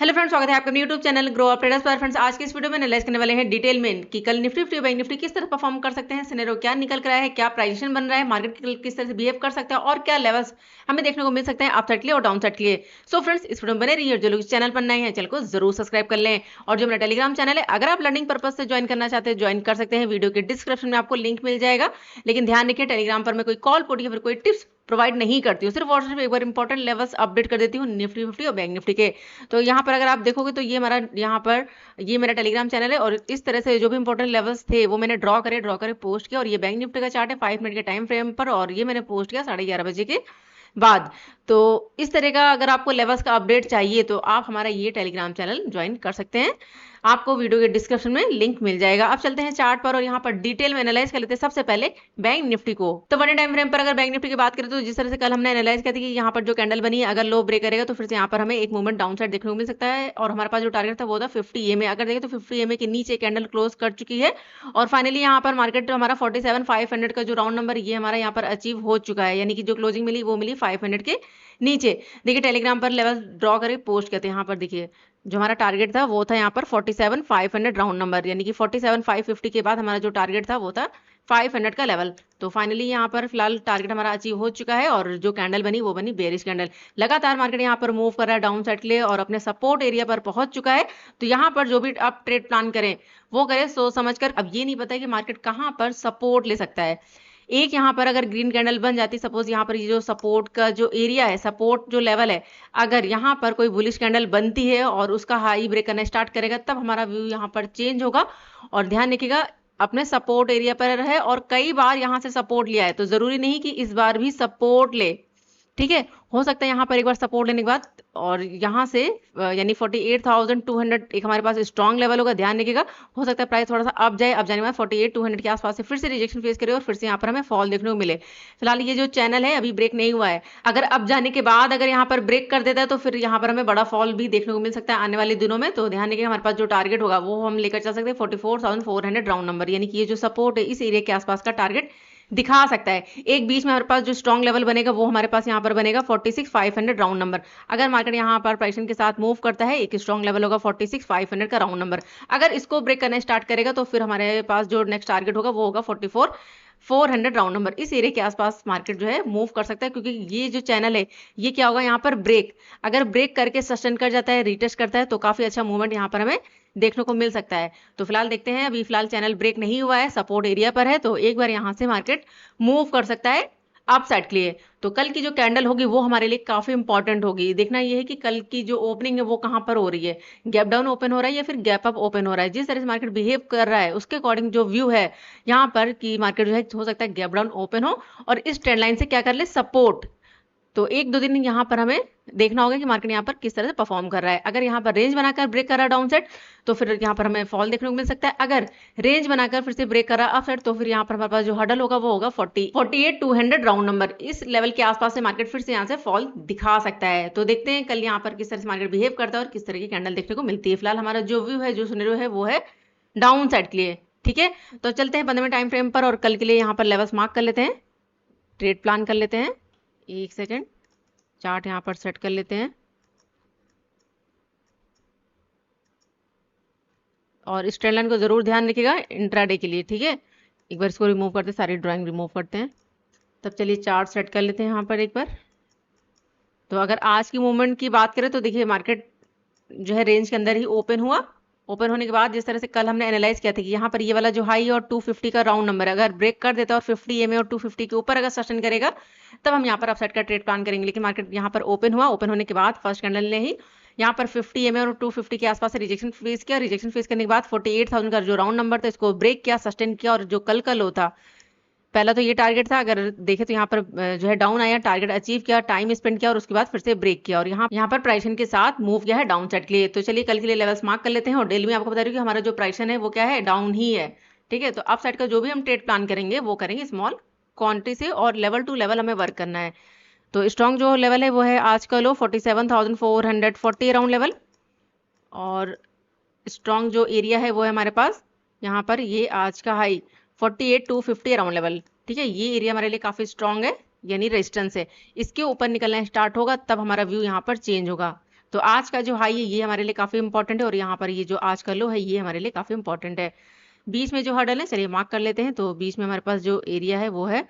Hello friends, स्वागत है आपका अपने YouTube channel grow up traders पर। फ्रेंड्स, आज के इस वीडियो में एनालाइज करने वाले हैं डिटेल में कि कल निफ्टी फिफ्टी बैंक निफ्टी किस तरह परफॉर्म कर सकते हैं, सिनेरियो क्या निकल कर आया है, क्या प्राइजेशन बन रहा है, मार्केट किस तरह से बिहेव कर सकता है और क्या लेवल्स हमें देखने को मिल सकते हैं अप साइड के लिए और डाउन साइड के लिए। सो फ्रेंड्स, इस वीडियो में बने रहिए। जो लोग इस चैनल पर नए हैं चैनल को जरूर सब्सक्राइब कर लें, और जो मेरा टेलीग्राम चैनल है अगर आप लर्निंग पर्पज से ज्वाइन करना चाहते हैं ज्वाइन कर सकते हैं। वीडियो के डिस्क्रिप्शन में आपको लिंक मिल जाएगा। लेकिन ध्यान रखिए, टेलीग्राम पर मैं कोई कॉल पुट या फिर कोई टिप्स प्रोवाइड नहीं करती हूँ, सिर्फ और सिर्फ एक बार इंपॉर्टेंट लेवल्स अपडेट कर देती हूँ निफ्टी फिफ्टी और बैंक निफ्टी के। तो यहाँ पर अगर आप देखोगे तो ये मेरा टेलीग्राम चैनल है, और इस तरह से जो भी इंपॉर्टेंट लेवल्स थे वो मैंने ड्रॉ करे पोस्ट किया। और ये बैंक निफ्टी का चार्ट है 5 मिनट के टाइम फ्रेम पर, और ये मैंने पोस्ट किया 11:30 बजे के बाद। तो इस तरह का अगर आपको लेवल्स का अपडेट चाहिए तो आप हमारा ये टेलीग्राम चैनल ज्वाइन कर सकते हैं। आपको वीडियो के डिस्क्रिप्शन में लिंक मिल जाएगा। अब चलते हैं चार्ट पर और यहाँ पर डिटेल में एनालाइज कर लेते हैं सबसे पहले बैंक निफ्टी को। तो 1 टाइम फ्रेम पर अगर बैंक निफ्टी की बात करें तो जिस तरह से कल हमने एनालाइज किया था कि यहाँ पर जो कैंडल बनी है अगर लो ब्रेक करेगा तो फिर से यहाँ पर हमें एक मूवमेंट डाउन साइड देखने को मिल सकता है। और हमारे पास जो टारगेट था वो था 50 EMA। अगर देखें तो 50 EMA के नीचे कैंडल क्लोज कर चुकी है, और फाइनली यहाँ पर मार्केट हमारा 47,500 का जो राउंड नंबर ये हमारा यहाँ पर अचीव हो चुका है, यानी कि जो क्लोजिंग मिली वो मिली 500 के नीचे। देखिए टेलीग्राम पर लेवल ड्रॉ करके पोस्ट करते हैं। यहाँ पर देखिए जो हमारा टारगेट था वो था यहाँ पर 47,500 राउंड नंबर, यानी कि 47,550 के बाद हमारा जो टारगेट था वो था 500 का लेवल। तो फाइनली यहाँ पर फिलहाल टारगेट हमारा अचीव हो चुका है, और जो कैंडल बनी वो बनी बेरिश कैंडल। लगातार मार्केट यहाँ पर मूव कर रहा है डाउन साइड के लिए और अपने सपोर्ट एरिया पर पहुंच चुका है। तो यहाँ पर जो भी आप ट्रेड प्लान करें वो करें सोच समझ कर। अब ये नहीं पता कि मार्केट कहाँ पर सपोर्ट ले सकता है। एक यहाँ पर अगर ग्रीन कैंडल बन जाती, सपोज यहाँ पर ये जो सपोर्ट का जो एरिया है, सपोर्ट जो लेवल है, अगर यहाँ पर कोई बुलिश कैंडल बनती है और उसका हाई ब्रेक करना स्टार्ट करेगा तब हमारा व्यू यहाँ पर चेंज होगा। और ध्यान रखिएगा अपने सपोर्ट एरिया पर रहे, और कई बार यहाँ से सपोर्ट लिया है तो जरूरी नहीं कि इस बार भी सपोर्ट ले। ठीक है, हो सकता है यहाँ पर एक बार सपोर्ट लेने के बाद और यहाँ से यानी 48,200 एक हमारे पास स्ट्रॉन्ग लेवल होगा। ध्यान रखिएगा, हो सकता है प्राइस थोड़ा सा अप जाए, अप जाने के बाद 48,200 के आसपास से फिर से रिजेक्शन फेस करे और फिर से यहाँ पर हमें फॉल देखने को मिले। फिलहाल ये जो चैनल है अभी ब्रेक नहीं हुआ है, अगर अप जाने के बाद अगर यहाँ पर ब्रेक कर देता है तो फिर यहाँ पर हमें बड़ा फॉल भी देखने को मिल सकता है आने वाले दिनों में। तो ध्यान रखिएगा हमारे पास जो टारगेट होगा वो हम लेकर चल सकते हैं 44,400 राउंड नंबर, यानी कि ये जो सपोर्ट है इस एरिया के आसपास का टारगेट दिखा सकता है। एक बीच में हमारे पास जो स्ट्रॉन्ग लेवल बनेगा वो हमारे पास यहाँ पर बनेगा 46,500 राउंड नंबर। अगर मार्केट यहाँ पर प्राइसिंग के साथ मूव करता है, एक स्ट्रॉन्ग लेवल होगा 46,500 का राउंड नंबर। अगर इसको ब्रेक करना स्टार्ट करेगा तो फिर हमारे पास जो नेक्स्ट टारगेट होगा वो होगा 44,400 राउंड नंबर। इस एरिया के आसपास मार्केट जो है मूव कर सकता है, क्योंकि ये जो चैनल है ये क्या होगा, यहाँ पर ब्रेक अगर ब्रेक करके सस्टेन कर जाता है, रिटेस्ट करता है तो काफी अच्छा मूवमेंट यहाँ पर हमें देखने को मिल सकता है। तो फिलहाल देखते हैं, अभी फिलहाल चैनल ब्रेक नहीं हुआ है, सपोर्ट एरिया पर है, तो एक बार यहाँ से मार्केट मूव कर सकता है अप साइड के लिए। तो कल की जो कैंडल होगी वो हमारे लिए काफी इंपॉर्टेंट होगी। देखना यह है कि कल की जो ओपनिंग है वो कहाँ पर हो रही है, गैप डाउन ओपन हो रहा है या फिर गैप अप ओपन हो रहा है। जिस तरह से मार्केट बिहेव कर रहा है उसके अकॉर्डिंग जो व्यू है यहाँ पर कि मार्केट जो है हो सकता है गैप डाउन ओपन हो और इस ट्रेंड लाइन से क्या कर ले, सपोर्ट। तो एक दो दिन यहाँ पर हमें देखना होगा कि मार्केट यहाँ पर किस तरह से परफॉर्म कर रहा है। अगर यहाँ पर रेंज बनाकर ब्रेक कर रहा है डाउन साइड तो फिर यहाँ पर हमें फॉल देखने को मिल सकता है। अगर रेंज बनाकर फिर से ब्रेक कर रहा है अप साइड तो फिर यहाँ पर हमारे पास जो हडल होगा वो होगा 48,200 राउंड नंबर। इस लेवल के आसपास से मार्केट फिर से यहाँ से फॉल दिखा सकता है। तो देखते हैं कल यहाँ पर किस तरह से मार्केट बिहेव करता है और किस तरह की कैंडल देखने को मिलती है। फिलहाल हमारा जो व्यू है, जो सिनेरियो है वो है डाउन साइड के लिए। ठीक है, तो चलते हैं 15 मिनट टाइम फ्रेम पर और कल के लिए यहाँ पर लेवल्स मार्क कर लेते हैं, ट्रेड प्लान कर लेते हैं। एक सेकेंड, चार्ट यहाँ पर सेट कर लेते हैं और इस ट्रेंड लाइन को जरूर ध्यान रखिएगा इंट्राडे के लिए। ठीक है, एक बार इसको रिमूव करते हैं, सारी ड्राइंग रिमूव करते हैं। तब चलिए चार्ट सेट कर लेते हैं यहाँ पर एक बार। तो अगर आज की मूवमेंट की बात करें तो देखिए मार्केट जो है रेंज के अंदर ही ओपन हुआ। ओपन होने के बाद जिस तरह से कल हमने एनालाइज किया था कि यहाँ पर ये वाला जो हाई और 250 का राउंड नंबर अगर ब्रेक कर देता है और 50 EMA और 250 के ऊपर अगर सस्टेन करेगा तब हम यहाँ पर अपसाइड का ट्रेड प्लान करेंगे। लेकिन मार्केट यहाँ पर ओपन हुआ, ओपन होने के बाद फर्स्ट कैंडल ने ही यहाँ पर 50 EMA और 250 के आसपास से रिजेक्शन फेस किया। रिजेक्शन फेस करने के बाद 48,000 का जो राउंड नंबर था इसको ब्रेक किया, सस्टेन किया, और जो कल का लो था, पहला तो ये टारगेट था, अगर देखे तो यहाँ पर जो है डाउन आया, टारगेट अचीव किया, टाइम स्पेंड किया और उसके बाद फिर से ब्रेक किया और यहाँ पर प्राइसन के साथ मूव किया है डाउन साइड के लिए। तो चलिए कल के लिए लेवल्स मार्क कर लेते हैं और डेली में आपको बता रही हूँ कि हमारा जो प्राइसन है वो क्या है, डाउन ही है। ठीक है, तो अप साइड का जो भी हम ट्रेड प्लान करेंगे वो करेंगे स्मॉल क्वांटिटी से और लेवल टू लेवल हमें वर्क करना है। तो स्ट्रॉन्ग जो लेवल है वो है आज का लो 47,440 राउंड लेवल, और स्ट्रॉन्ग जो एरिया है वो है हमारे पास यहाँ पर ये आज का हाई 48,250 राउंड लेवल। ठीक है, ये एरिया हमारे लिए काफी स्ट्रॉन्ग है, यानी रेजिस्टेंस है। इसके ऊपर निकलना स्टार्ट होगा तब हमारा व्यू यहाँ पर चेंज होगा। तो आज का जो हाई है ये हमारे लिए काफी इंपॉर्टेंट है और यहाँ पर ये जो आज का लो है ये हमारे लिए काफी इंपॉर्टेंट है। बीच में जो हर्डल है चलिए मार्क कर लेते हैं। तो बीच में हमारे पास जो एरिया है वो है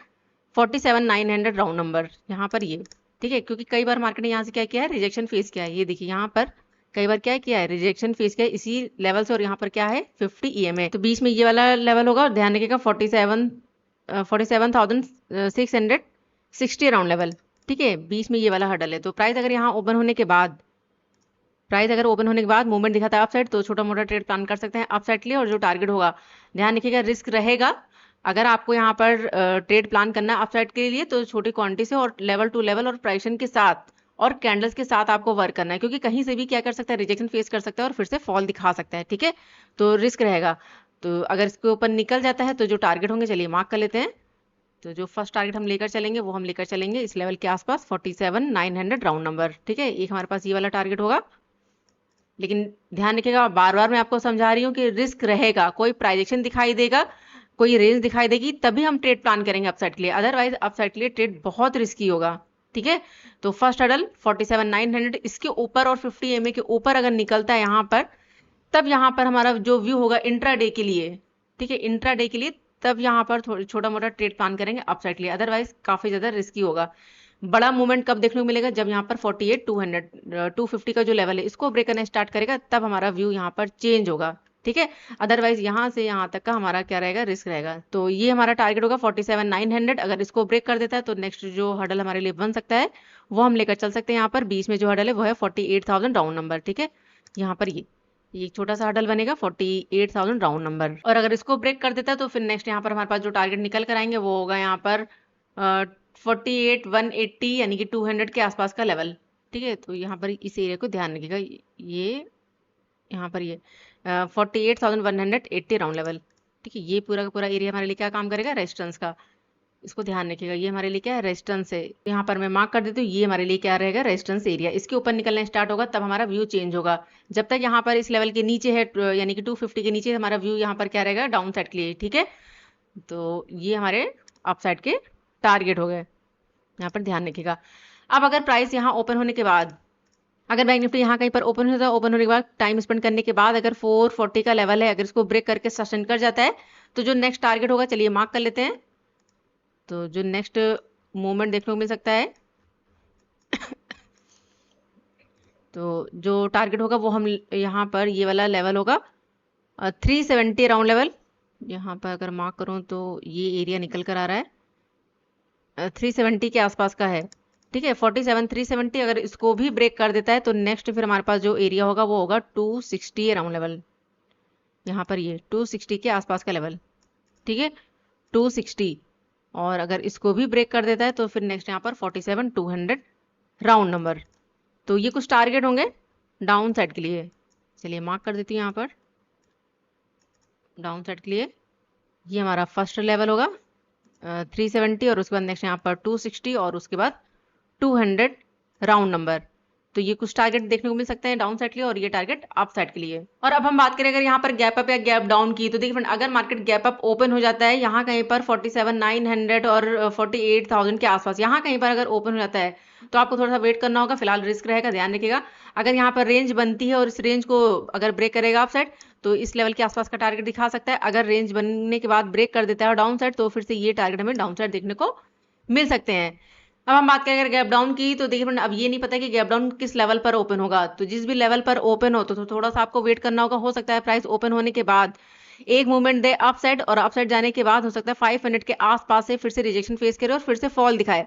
47,900 राउंड नंबर, यहाँ पर ये ठीक है। क्योंकि कई बार मार्केट ने यहाँ से क्या किया है, रिजेक्शन फेस किया है। ये देखिए यहाँ पर कई बार क्या किया है, रिजेक्शन फेस किया है इसी लेवल से, और यहाँ पर क्या है 50 EMA। तो बीच में ये वाला लेवल होगा और ध्यान रखिएगा 47,660 राउंड लेवल, ठीक है। बीच में ये वाला हर्डल है। तो प्राइस अगर यहाँ ओपन होने के बाद मूवमेंट दिखाता है अपसाइड, तो छोटा मोटा ट्रेड प्लान कर सकते हैं अपसाइड के लिए। और जो टारगेट होगा ध्यान रखिएगा रिस्क रहेगा। अगर आपको यहाँ पर ट्रेड प्लान करना है अपसाइड के लिए तो छोटी क्वांटिटी से और लेवल टू लेवल और प्राइशन के साथ और कैंडल्स के साथ आपको वर्क करना है, क्योंकि कहीं से भी क्या कर सकता है, रिजेक्शन फेस कर सकता है और फिर से फॉल दिखा सकता है, ठीक है। तो रिस्क रहेगा। तो अगर इसके ऊपर निकल जाता है तो जो टारगेट होंगे चलिए मार्क कर लेते हैं। तो जो फर्स्ट टारगेट हम लेकर चलेंगे वो हम लेकर चलेंगे इस लेवल के आसपास 47,900 राउंड नंबर, ठीक है। एक हमारे पास ये वाला टारगेट होगा। लेकिन ध्यान रखिएगा, बार बार मैं आपको समझा रही हूँ कि रिस्क रहेगा। कोई प्राइजेक्शन दिखाई देगा, कोई रेंज दिखाई देगी, तभी हम ट्रेड प्लान करेंगे अपसाइड के लिए, अदरवाइज अपसाइड के लिए ट्रेड बहुत रिस्की होगा, ठीक है। तो फर्स्ट हर्डल 47,900, इसके ऊपर और 50 EMA के ऊपर अगर निकलता है यहाँ पर, तब यहाँ पर हमारा जो व्यू होगा इंट्राडे के लिए, ठीक है, इंट्राडे के लिए, तब यहाँ पर छोटा मोटा ट्रेड प्लान करेंगे अपसाइड के लिए, अदरवाइज काफी ज्यादा रिस्की होगा। बड़ा मूवमेंट कब देखने को मिलेगा, जब यहाँ पर 48,200 250 का जो लेवल है इसको ब्रेक करना स्टार्ट करेगा, तब हमारा व्यू यहाँ पर चेंज होगा, ठीक है। अदरवाइज यहाँ से यहाँ तक का हमारा क्या रहेगा, रिस्क रहेगा। तो ये हमारा टारगेट होगा 47,900। अगर इसको ब्रेक कर देता है तो नेक्स्ट जो हर्डल हमारे लिए बन सकता है वो हम लेकर चल सकते हैं। यहाँ पर बीच में जो हर्डल है वो है 48,000 राउंड नंबर, ठीक है। यहाँ पर ये एक छोटा सा हर्डल बनेगा 48,000 राउंड नंबर, और अगर इसको ब्रेक कर देता है तो फिर नेक्स्ट यहाँ पर हमारे पास जो टारगेट निकल कर आएंगे वो होगा यहाँ पर 48,180 यानी कि 200 के आसपास का लेवल, ठीक है। तो यहाँ पर इस एरिया को ध्यान रखिएगा, ये यहाँ पर ये 48,180 राउंड लेवल, ठीक है। ये पूरा का पूरा एरिया हमारे लिए क्या काम करेगा, रेजिस्टेंस का। इसको ध्यान रखिएगा, ये हमारे लिए क्या है, रेजिस्टेंस है। यहाँ पर मैं मार्क कर देती हूँ, ये हमारे लिए क्या रहेगा, रेजिस्टेंस एरिया। इसके ऊपर निकलना स्टार्ट होगा तब हमारा व्यू चेंज होगा। जब तक यहाँ पर इस लेवल के नीचे है यानी कि 250 के नीचे, हमारा व्यू यहाँ पर क्या रहेगा, डाउन साइड के लिए, ठीक है। तो ये हमारे अप साइड के टारगेट हो गए, यहाँ पर ध्यान रखिएगा। अब अगर प्राइस यहाँ ओपन होने के बाद, अगर बैंक निफ्टी यहाँ कहीं पर ओपन होता है, ओपन होने के बाद टाइम स्पेंड करने के बाद अगर 440 का लेवल है, अगर इसको ब्रेक करके सस्टेन कर जाता है, तो जो नेक्स्ट टारगेट होगा चलिए मार्क कर लेते हैं। तो जो नेक्स्ट मूवमेंट देखने को मिल सकता है तो जो टारगेट होगा वो हम यहाँ पर ये वाला लेवल होगा 370 राउंड लेवल। यहाँ पर अगर मार्क करूँ तो ये एरिया निकल कर आ रहा है 370 के आसपास का है, ठीक है। 47,370 अगर इसको भी ब्रेक कर देता है तो नेक्स्ट फिर हमारे पास जो एरिया होगा वो होगा 260 राउंड लेवल। यहाँ पर ये 260 के आसपास का लेवल, ठीक है, 260। और अगर इसको भी ब्रेक कर देता है तो फिर नेक्स्ट यहाँ पर 47,200 राउंड नंबर। तो ये कुछ टारगेट होंगे डाउन साइड के लिए। चलिए मार्क कर देती हूँ यहाँ पर डाउन साइड के लिए। ये हमारा फर्स्ट लेवल होगा 370 और उसके बाद नेक्स्ट यहाँ पर 260 और उसके बाद 200 राउंड नंबर। तो ये कुछ टारगेट देखने को मिल सकते हैं डाउन साइड के लिए और ये टारगेट अप साइड के लिए। और अब हम बात करें अगर यहाँ पर गैप अप या गैप डाउन की, तो देखिए फ्रेंड, अगर मार्केट गैप अप ओपन हो जाता है यहाँ कहीं पर 47,900 और 48,000 के आसपास, यहाँ कहीं पर अगर ओपन हो जाता है तो आपको थोड़ा सा वेट करना होगा। फिलहाल रिस्क रहेगा, ध्यान रखिएगा। अगर यहाँ पर रेंज बनती है और इस रेंज को अगर ब्रेक करेगा अप साइड तो इस लेवल के आसपास का टारगेट दिखा सकता है। अगर रेंज बनने के बाद ब्रेक कर देता है डाउन साइड तो फिर से ये टारगेट हमें डाउन साइड देखने को मिल सकते हैं। अब हम बात करें अगर गैप डाउन की, तो देखिए फ्रेंड, अब ये नहीं पता कि गैप डाउन किस लेवल पर ओपन होगा। तो जिस भी लेवल पर ओपन हो तो थोड़ा सा आपको वेट करना होगा। हो सकता है प्राइस ओपन होने के बाद एक मूवमेंट दे अप साइड और अप साइड जाने के बाद हो सकता है 500 के आसपास से फिर से रिजेक्शन फेस करे और फिर से फॉल दिखाए।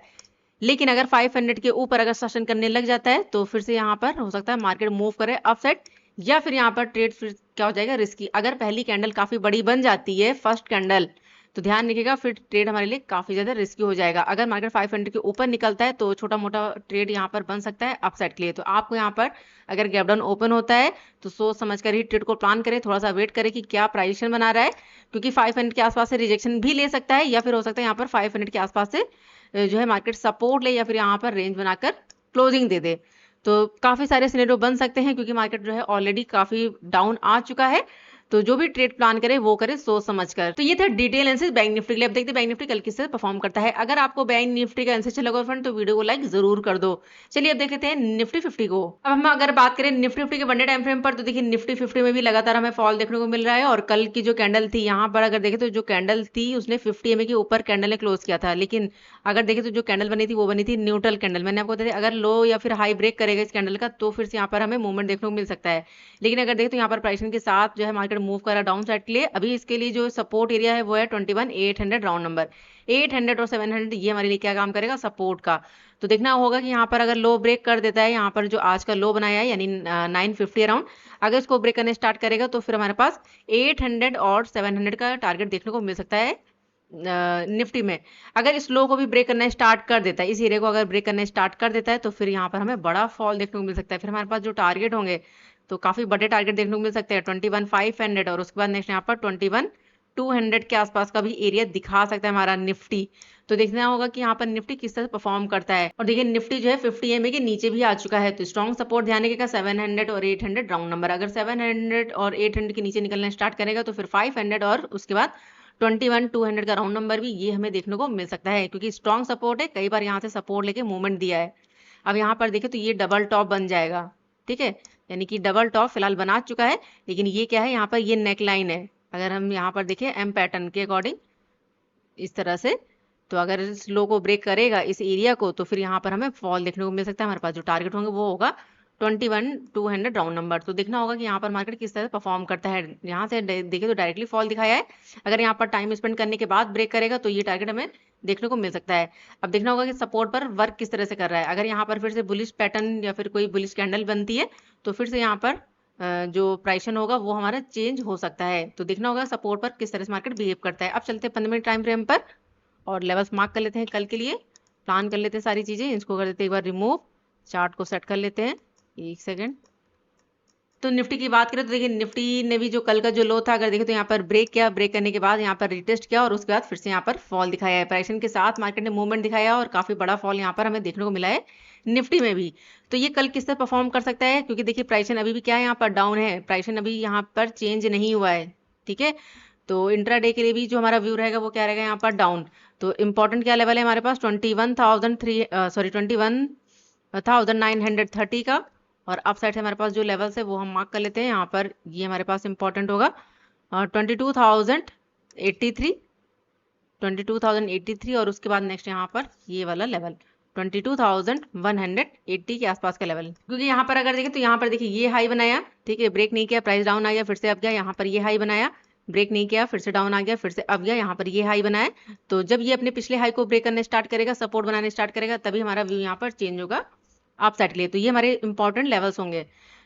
लेकिन अगर 500 के ऊपर अगर सेशन करने लग जाता है तो फिर से यहाँ पर हो सकता है मार्केट मूव करे अप साइड, या फिर यहाँ पर ट्रेड फिर क्या हो जाएगा, रिस्की। अगर पहली कैंडल काफी बड़ी बन जाती है, फर्स्ट कैंडल, तो ध्यान रखिएगा फिर ट्रेड हमारे लिए काफी ज्यादा रिस्की हो जाएगा। अगर मार्केट 500 के ऊपर निकलता है तो छोटा मोटा ट्रेड यहाँ पर बन सकता है अपसाइड के लिए। तो आपको यहाँ पर अगर गैप डाउन ओपन होता है तो सोच समझ कर ही ट्रेड को प्लान करें, थोड़ा सा वेट करें कि क्या प्राइजेशन बना रहा है, क्योंकि 500 के आसपास से रिजेक्शन भी ले सकता है, या फिर हो सकता है यहाँ पर 500 के आसपास से जो है मार्केट सपोर्ट ले या फिर यहाँ पर रेंज बनाकर क्लोजिंग दे दे। तो काफी सारे सिनेरियो बन सकते हैं क्योंकि मार्केट जो है ऑलरेडी काफी डाउन आ चुका है। तो जो भी ट्रेड प्लान करे वो करे सोच समझ कर। तो ये था डिटेल एनालिसिस बैंक निफ्टी के लिए। अब देखते हैं बैंक निफ्टी कल किस तरह परफॉर्म करता है। अगर आपको बैंक निफ्टी का एनालिसिस लगा फ्रेंड तो वीडियो को लाइक जरूर कर दो। चलिए अब देख लेते हैं निफ्टी 50 को। अब हम अगर बात करें निफ्टी 50 के वनडे टाइम फ्रेम पर, तो देखिए निफ्टी 50 में भी लगातार हमें फॉल देखने को मिल रहा है। और कल की जो कैंडल थी यहाँ पर अगर देखें तो जो कैंडल थी उसने 50 EMA के ऊपर कैंडल ने क्लोज किया था, लेकिन अगर देखें तो जो कैंडल बनी थी वो बनी थी न्यूट्रल कैंडल। मैंने आपको बताया अगर लो या फिर हाई ब्रेक करेगा इस कैंडल का तो फिर से यहाँ पर हमें मूवमेंट देखने को मिल सकता है। लेकिन अगर देखें तो यहाँ पर प्राइसिंग के साथ जो है मार्केट मूव कर रहा है डाउन साइड के लिए। अभी इसके लिए जो सपोर्ट एरिया है वो है 21,800 राउंड नंबर। 800 और 700 ये हमारे लिए क्या काम करेगा, सपोर्ट का। तो देखना होगा कि यहाँ पर अगर लो ब्रेक कर देता है, यहाँ पर जो आज का लो बनाया है यानी 950 अराउंड, अगर इसको ब्रेक करने स्टार्ट करेगा तो फिर हमारे पास 800 और 700 का टारगेट देखने को मिल सकता है निफ्टी में। अगर इस लो को भी ब्रेक करना स्टार्ट कर देता है, इस एरिया को अगर ब्रेक करना स्टार्ट कर देता है तो फिर यहाँ पर हमें बड़ा फॉल देखने को मिल सकता है। फिर हमारे पास जो टारगेट होंगे तो काफी बड़े टारगेट देखने को मिल सकते हैं 21,500 और उसके बाद नेक्स्ट यहाँ पर 21,200 के आसपास का भी एरिया दिखा सकता है हमारा निफ्टी। तो देखना होगा कि यहाँ पर निफ्टी किस तरह परफॉर्म करता है। और देखिए निफ्टी जो है 50 EMA के नीचे भी आ चुका है, तो स्ट्रॉन्ग सपोर्ट ध्यान रखिएगा 700 और 800 राउंड नंबर। अगर 700 और 800 के नीचे निकलना स्टार्ट करेगा तो फिर 500 और उसके बाद 21,200 का राउंड नंबर भी ये हमें देखने को मिल सकता है, क्योंकि स्ट्रॉन्ग सपोर्ट है, कई बार यहाँ से सपोर्ट लेके मूवमेंट दिया है। अब यहाँ पर देखें तो ये डबल टॉप बन जाएगा, ठीक है, यानी कि डबल टॉप फिलहाल बना चुका है। लेकिन ये क्या है, यहाँ पर ये नेक लाइन है। अगर हम यहाँ पर देखें एम पैटर्न के अकॉर्डिंग इस तरह से, तो अगर इस लो को ब्रेक करेगा इस एरिया को तो फिर यहाँ पर हमें फॉल देखने को मिल सकता है। हमारे पास जो टारगेट होंगे वो होगा 21,200 राउंड नंबर। तो देखना होगा कि यहाँ पर मार्केट किस तरह परफॉर्म करता है। यहाँ से देखें तो डायरेक्टली फॉल दिखाया है, अगर यहाँ पर टाइम स्पेंड करने के बाद ब्रेक करेगा तो ये टारगेट हमें देखने को मिल सकता है। अब देखना होगा कि सपोर्ट पर वर्क किस तरह से कर रहा है। अगर यहाँ पर फिर से बुलिश पैटर्न या फिर कोई बुलिश कैंडल बनती है तो फिर से यहाँ पर जो प्राइसन होगा वो हमारा चेंज हो सकता है। तो देखना होगा सपोर्ट पर किस तरह से मार्केट बिहेव करता है। अब चलते हैं 15 मिनट टाइम फ्रेम पर और लेवल्स मार्क कर लेते हैं, कल के लिए प्लान कर लेते हैं सारी चीजें। इसको कर देते हैं एक बार रिमूव, चार्ट को सेट कर लेते हैं, एक सेकेंड। तो निफ्टी की बात करें तो देखिए निफ्टी ने भी जो कल का जो लो था अगर देखें तो यहाँ पर ब्रेक किया, ब्रेक करने के बाद यहाँ पर रिटेस्ट किया और उसके बाद फिर से यहाँ पर फॉल दिखाया है। प्राइसन के साथ मार्केट ने मूवमेंट दिखाया और काफी बड़ा फॉल यहाँ पर हमें देखने को मिला है निफ्टी में भी। तो ये कल किस तरह परफॉर्म कर सकता है, क्योंकि देखिए प्राइसन अभी भी क्या है, यहाँ पर डाउन है, प्राइसन अभी यहाँ पर चेंज नहीं हुआ है, ठीक है। तो इंट्राडे के लिए भी जो हमारा व्यू रहेगा वो क्या रहेगा, यहाँ पर डाउन। तो इंपॉर्टेंट क्या लेवल है हमारे पास 21,930 का, और अप साइड से हमारे पास जो लेवल्स है वो हम मार्क कर लेते हैं। यहाँ पर ये हमारे पास इंपॉर्टेंट होगा 22,083, 22,083 और उसके बाद नेक्स्ट यहाँ पर ये वाला लेवल 22,180 के आसपास का लेवल। क्योंकि यहाँ पर अगर देखें तो यहाँ पर देखिए ये हाई बनाया, ठीक है, ब्रेक नहीं किया, प्राइस डाउन आ गया, फिर से अब गया, यहाँ पर ये हाई बनाया, ब्रेक नहीं किया, फिर से डाउन आ गया, फिर से अब गया, यहाँ पर ये हाई बनाया। तो जब ये अपने पिछले हाई को ब्रेक करने स्टार्ट करेगा, सपोर्ट बनाने स्टार्ट करेगा, तभी हमारा व्यू यहाँ पर चेंज होगा अप साइड के लिए। तो ये हमारे इंपॉर्टेंट लेवल्स होंगे।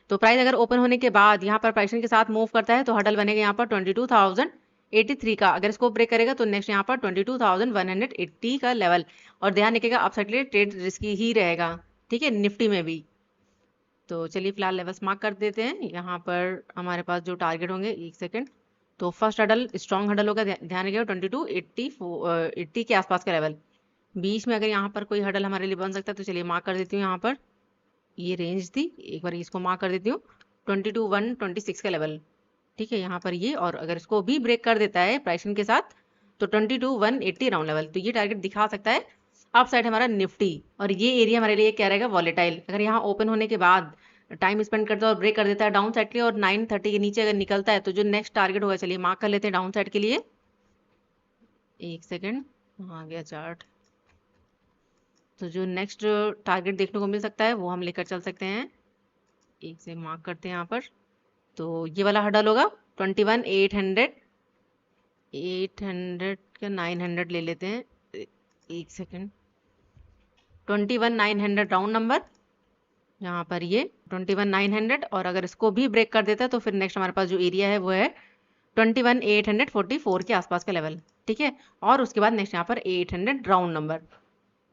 तो प्राइस अगर ओपन होने के बाद यहाँ पर प्राइसिंग के साथ मूव करता है तो हडल बनेगा यहाँ पर 22,083 का। अगर इसको ब्रेक करेगा तो नेक्स्ट यहाँ पर 22,180 का लेवल। और ध्यान रखिएगा अप साइड के लिए ट्रेड रिस्की ही रहेगा, ठीक है, निफ्टी में भी। तो चलिए फिलहाल लेवल्स मार्क कर देते हैं। यहाँ पर हमारे पास जो टारगेट होंगे, एक सेकेंड। तो फर्स्ट हडल स्ट्रॉन्ग हडल होगा, ध्यान रखिएगा 22,80 के आसपास का लेवल। बीच में अगर यहाँ पर कोई हडल हमारे लिए बन सकता है तो चलिए मार्क कर देती हूँ। यहाँ पर ये रेंज थी, एक बार इसको मार्क कर देती हूँ 22,126 का लेवल, ठीक है, यहाँ पर ये। और अगर इसको भी ब्रेक कर देता है प्राइसिंग के साथ तो 22,180 राउंड लेवल, तो ये टारगेट दिखा सकता है अप साइड हमारा निफ्टी। और ये एरिया हमारे लिए क्या रहेगा, वॉलेटाइल। अगर यहाँ ओपन होने के बाद टाइम स्पेंड करता है और ब्रेक कर देता है डाउन साइड के लिए और 930 के नीचे अगर निकलता है तो जो नेक्स्ट टारगेट होगा, चलिए मार्क कर लेते हैं डाउन साइड के लिए, एक सेकेंड, आ गया चार्ट। तो जो नेक्स्ट टारगेट देखने को मिल सकता है वो हम लेकर चल सकते हैं, एक से मार्क करते हैं यहाँ पर। तो ये वाला हडल होगा 21,800, 800 का 900 ले लेते हैं, एक सेकेंड, 21,900 राउंड नंबर, यहाँ पर ये 21,900। और अगर इसको भी ब्रेक कर देता है तो फिर नेक्स्ट हमारे पास जो एरिया है वो है 21,844 के आसपास का लेवल, ठीक है। और उसके बाद नेक्स्ट यहाँ पर 800 राउंड नंबर,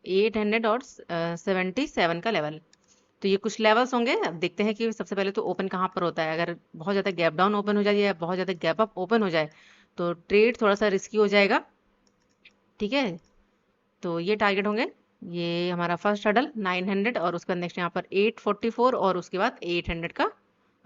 800 और 77 का लेवल। तो ये कुछ लेवल्स होंगे। अब देखते हैं कि सबसे पहले तो ओपन कहाँ पर होता है। अगर बहुत ज़्यादा गैप डाउन ओपन हो जाए या बहुत ज़्यादा गैप अप ओपन हो जाए तो ट्रेड थोड़ा सा रिस्की हो जाएगा, ठीक है। तो ये टारगेट होंगे, ये हमारा फर्स्ट हडल 900 और उसका नेक्स्ट यहाँ पर 844 और उसके बाद 800 का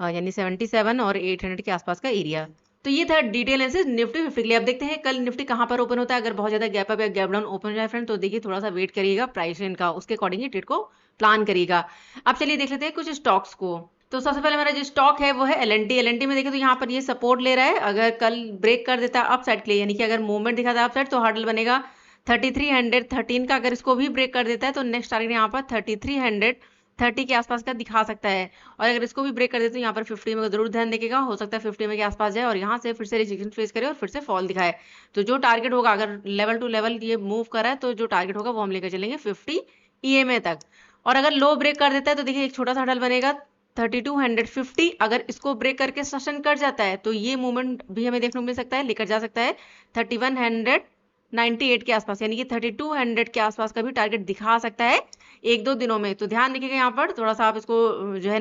यानी 77 और 800 के आसपास का एरिया। तो ये था डिटेल एनालिसिस निफ्टी 50 के लिए। अब देखते हैं कल निफ्टी कहाँ पर ओपन होता है। अगर बहुत ज्यादा गैप अप या गैप डाउन ओपन हो जाए फ्रेंड, तो देखिए थोड़ा सा वेट करिएगा प्राइस एक्शन का, उसके अकॉर्डिंग ही ट्रेड को प्लान करिएगा। अब चलिए देख लेते हैं कुछ स्टॉक्स को। तो सबसे पहले मेरा जो स्टॉक है वो है एलएनटी। एलएनटी में देखें तो यहाँ पर ये सपोर्ट ले रहा है, अगर कल ब्रेक कर देता है अप साइड के लिए, यानी कि अगर मूवमेंट दिखाता है अप साइड, तो हर्डल बनेगा 3313 का। अगर इसको भी ब्रेक कर देता है तो नेक्स्ट टारगेट यहाँ पर 3330 के आसपास का दिखा सकता है। और अगर इसको भी ब्रेक कर देते तो यहाँ पर 50 में जरूर ध्यान देखेगा, हो सकता है 50 में के आसपास जाए और यहाँ से फिर से रिजेक्शन फेस करे और फिर से फॉल दिखाए। तो जो टारगेट होगा, अगर लेवल टू लेवल ये मूव कर रहा है, तो जो टारगेट होगा वो हम लेकर चलेंगे 50 EMA तक। और अगर लो ब्रेक कर देता है तो देखिए एक छोटा सा हडल बनेगा 3250। अगर इसको ब्रेक करके सस्टेन कर जाता है तो ये मूवमेंट भी हमें देखने को मिल सकता है, लेकर जा सकता है 3198 के आसपास, यानी कि 3200 के आसपास का भी टारगेट दिखा सकता है एक दो दिनों में। तो ध्यान रखिएगा यहाँ पर, थोड़ा सा आप इसको जो है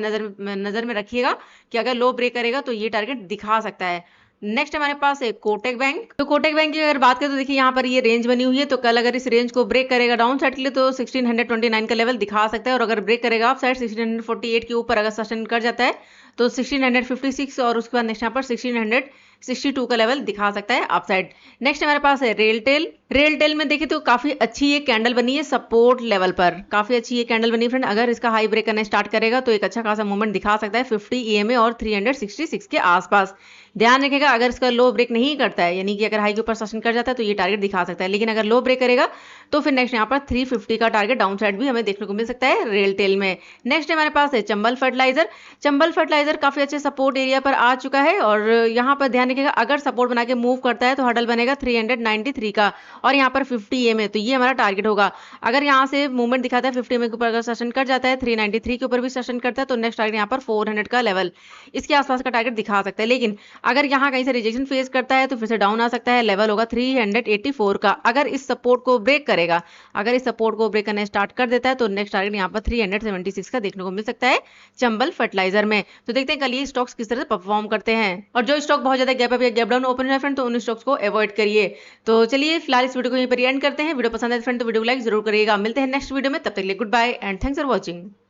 नजर में रखिएगा कि अगर लो ब्रेक करेगा तो ये टारगेट दिखा सकता है। नेक्स्ट हमारे पास है कोटक बैंक। तो कोटक बैंक की अगर बात करें तो देखिए यहाँ पर ये रेंज बनी हुई है, तो कल अगर इस रेंज को ब्रेक करेगा डाउन साइड के लिए तो 1629 का लेवल दिखा सकता है। और अगर ब्रेक करेगा अप साइड 1648 के ऊपर अगर सस्टेन कर जाता है तो 1656 और उसके बाद नेक्स्ट यहाँ पर 1662 का लेवल दिखा सकता है अप साइड। नेक्स्ट हमारे पास है रेलटेल। रेलटेल में देखिए तो काफी अच्छी ये कैंडल बनी है सपोर्ट लेवल पर, काफी अच्छी ये कैंडल बनी फ्रेंड। अगर इसका हाई ब्रेक करना स्टार्ट करेगा तो एक अच्छा खासा मूवमेंट दिखा सकता है 50 EMA और 366 के आसपास। ध्यान रखिएगा अगर इसका लो ब्रेक नहीं करता है, यानी कि अगर हाई के ऊपर सस्टेन कर जाता है तो ये टारगेट दिखा सकता है, लेकिन अगर लो ब्रेक करेगा तो फिर नेक्स्ट यहाँ पर 350 का टारगेट डाउन साइड भी हमें देखने को मिल सकता है रेलटेल में। नेक्स्ट हमारे पास है चंबल फर्टिलाइजर। चंबल फर्टिलाइजर काफी अच्छे सपोर्ट एरिया पर आ चुका है और यहाँ पर ध्यान रखिएगा अगर सपोर्ट बना के मूव करता है तो हडल बनेगा 393 का और यहाँ पर 50 EMA, तो ये हमारा टारगेट होगा। अगर यहाँ से मूवमेंट दिखाता है 50 EMA के ऊपर अगर सस्टेन कर जाता है, 393 के ऊपर भी सस्टेन करता है, तो नेक्स्ट टारगेट यहाँ पर 400 का लेवल इसके आसपास का टारगेट दिखा सकता है। लेकिन अगर यहाँ कहीं से रिजेक्शन फेस करता है तो फिर से डाउन आ सकता है, लेवल होगा 384 का। अगर इस सपोर्ट को ब्रेक करेगा, अगर इस सपोर्ट को ब्रेक करना स्टार्ट कर देता है तो नेक्स्ट टारगेट यहाँ पर 376 का देखने को मिल सकता है चंबल फर्टिलाइजर में। तो देखते हैं कल ये स्टॉक्स किस तरह से परफॉर्म करते हैं। और जो स्टॉक बहुत ज्यादा गैप अप या गैप डाउन ओपन है फ्रेंड, तो उन स्टॉक्स को अवॉइड करिए। तो चलिए फिलहाल इस वीडियो को यहीं पर एंड करते हैं। वीडियो पसंद है फ्रेंड तो वीडियो को लाइक जरूर करिएगा। मिलते हैं नेक्स्ट वीडियो में, तब तक के लिए goodbye and thanks for watching.